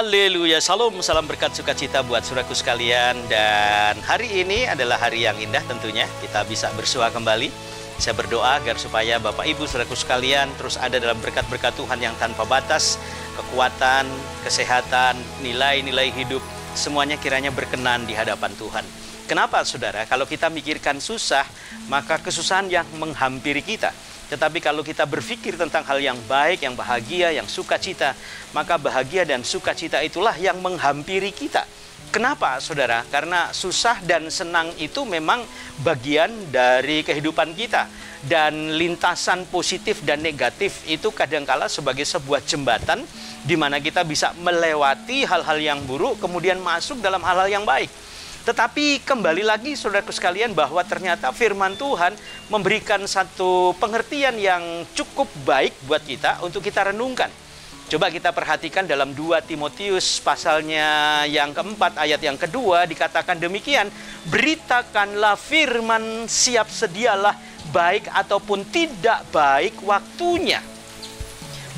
Haleluya, salam, salam berkat sukacita buat saudaraku sekalian. Dan hari ini adalah hari yang indah tentunya, kita bisa bersua kembali. Saya berdoa agar supaya Bapak Ibu saudaraku sekalian terus ada dalam berkat-berkat Tuhan yang tanpa batas. Kekuatan, kesehatan, nilai-nilai hidup, semuanya kiranya berkenan di hadapan Tuhan. Kenapa saudara? Kalau kita mikirkan susah, maka kesusahan yang menghampiri kita. Tetapi kalau kita berpikir tentang hal yang baik, yang bahagia, yang sukacita, maka bahagia dan sukacita itulah yang menghampiri kita. Kenapa saudara? Karena susah dan senang itu memang bagian dari kehidupan kita. Dan lintasan positif dan negatif itu kadangkala sebagai sebuah jembatan di mana kita bisa melewati hal-hal yang buruk kemudian masuk dalam hal-hal yang baik. Tetapi kembali lagi saudaraku sekalian bahwa ternyata firman Tuhan memberikan satu pengertian yang cukup baik buat kita untuk kita renungkan. Coba kita perhatikan dalam 2 Timotius pasalnya yang keempat ayat yang kedua dikatakan demikian. Beritakanlah firman, siap sedialah baik ataupun tidak baik waktunya.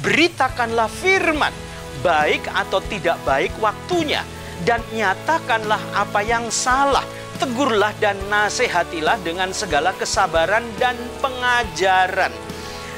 Beritakanlah firman, baik atau tidak baik waktunya. Dan nyatakanlah apa yang salah, tegurlah dan nasihatilah dengan segala kesabaran dan pengajaran.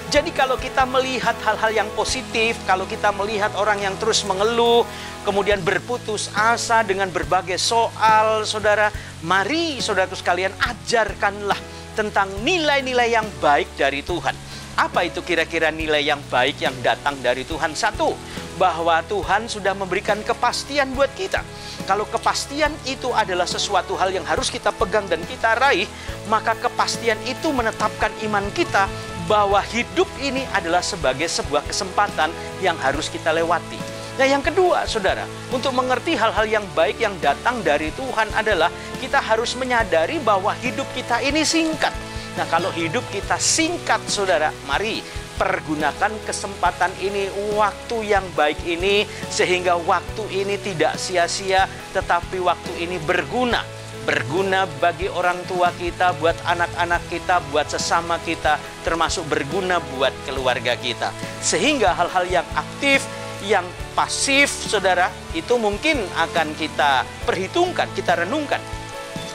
Jadi kalau kita melihat hal-hal yang positif, kalau kita melihat orang yang terus mengeluh, kemudian berputus asa dengan berbagai soal, saudara, mari saudaraku sekalian ajarkanlah tentang nilai-nilai yang baik dari Tuhan. Apa itu kira-kira nilai yang baik yang datang dari Tuhan? Satu, bahwa Tuhan sudah memberikan kepastian buat kita. Kalau kepastian itu adalah sesuatu hal yang harus kita pegang dan kita raih, maka kepastian itu menetapkan iman kita bahwa hidup ini adalah sebagai sebuah kesempatan yang harus kita lewati. Nah yang kedua saudara, untuk mengerti hal-hal yang baik yang datang dari Tuhan adalah kita harus menyadari bahwa hidup kita ini singkat. Nah kalau hidup kita singkat saudara, mari pergunakan kesempatan ini, waktu yang baik ini, sehingga waktu ini tidak sia-sia, tetapi waktu ini berguna. Berguna bagi orang tua kita, buat anak-anak kita, buat sesama kita, termasuk berguna buat keluarga kita. Sehingga hal-hal yang aktif, yang pasif, saudara, itu mungkin akan kita perhitungkan, kita renungkan.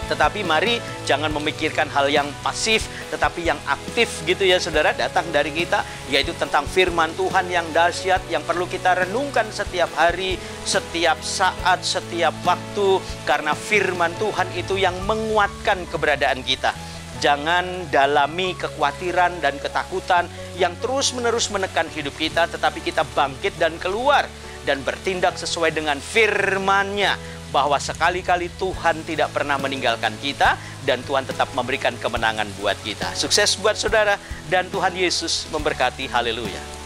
Tetapi mari jangan memikirkan hal yang pasif, tetapi yang aktif gitu ya saudara, datang dari kita, yaitu tentang firman Tuhan yang dahsyat, yang perlu kita renungkan setiap hari, setiap saat, setiap waktu. Karena firman Tuhan itu yang menguatkan keberadaan kita. Jangan dalami kekhawatiran dan ketakutan yang terus-menerus menekan hidup kita, tetapi kita bangkit dan keluar dan bertindak sesuai dengan firman-Nya. Bahwa sekali-kali Tuhan tidak pernah meninggalkan kita dan Tuhan tetap memberikan kemenangan buat kita. Sukses buat saudara dan Tuhan Yesus memberkati. Haleluya.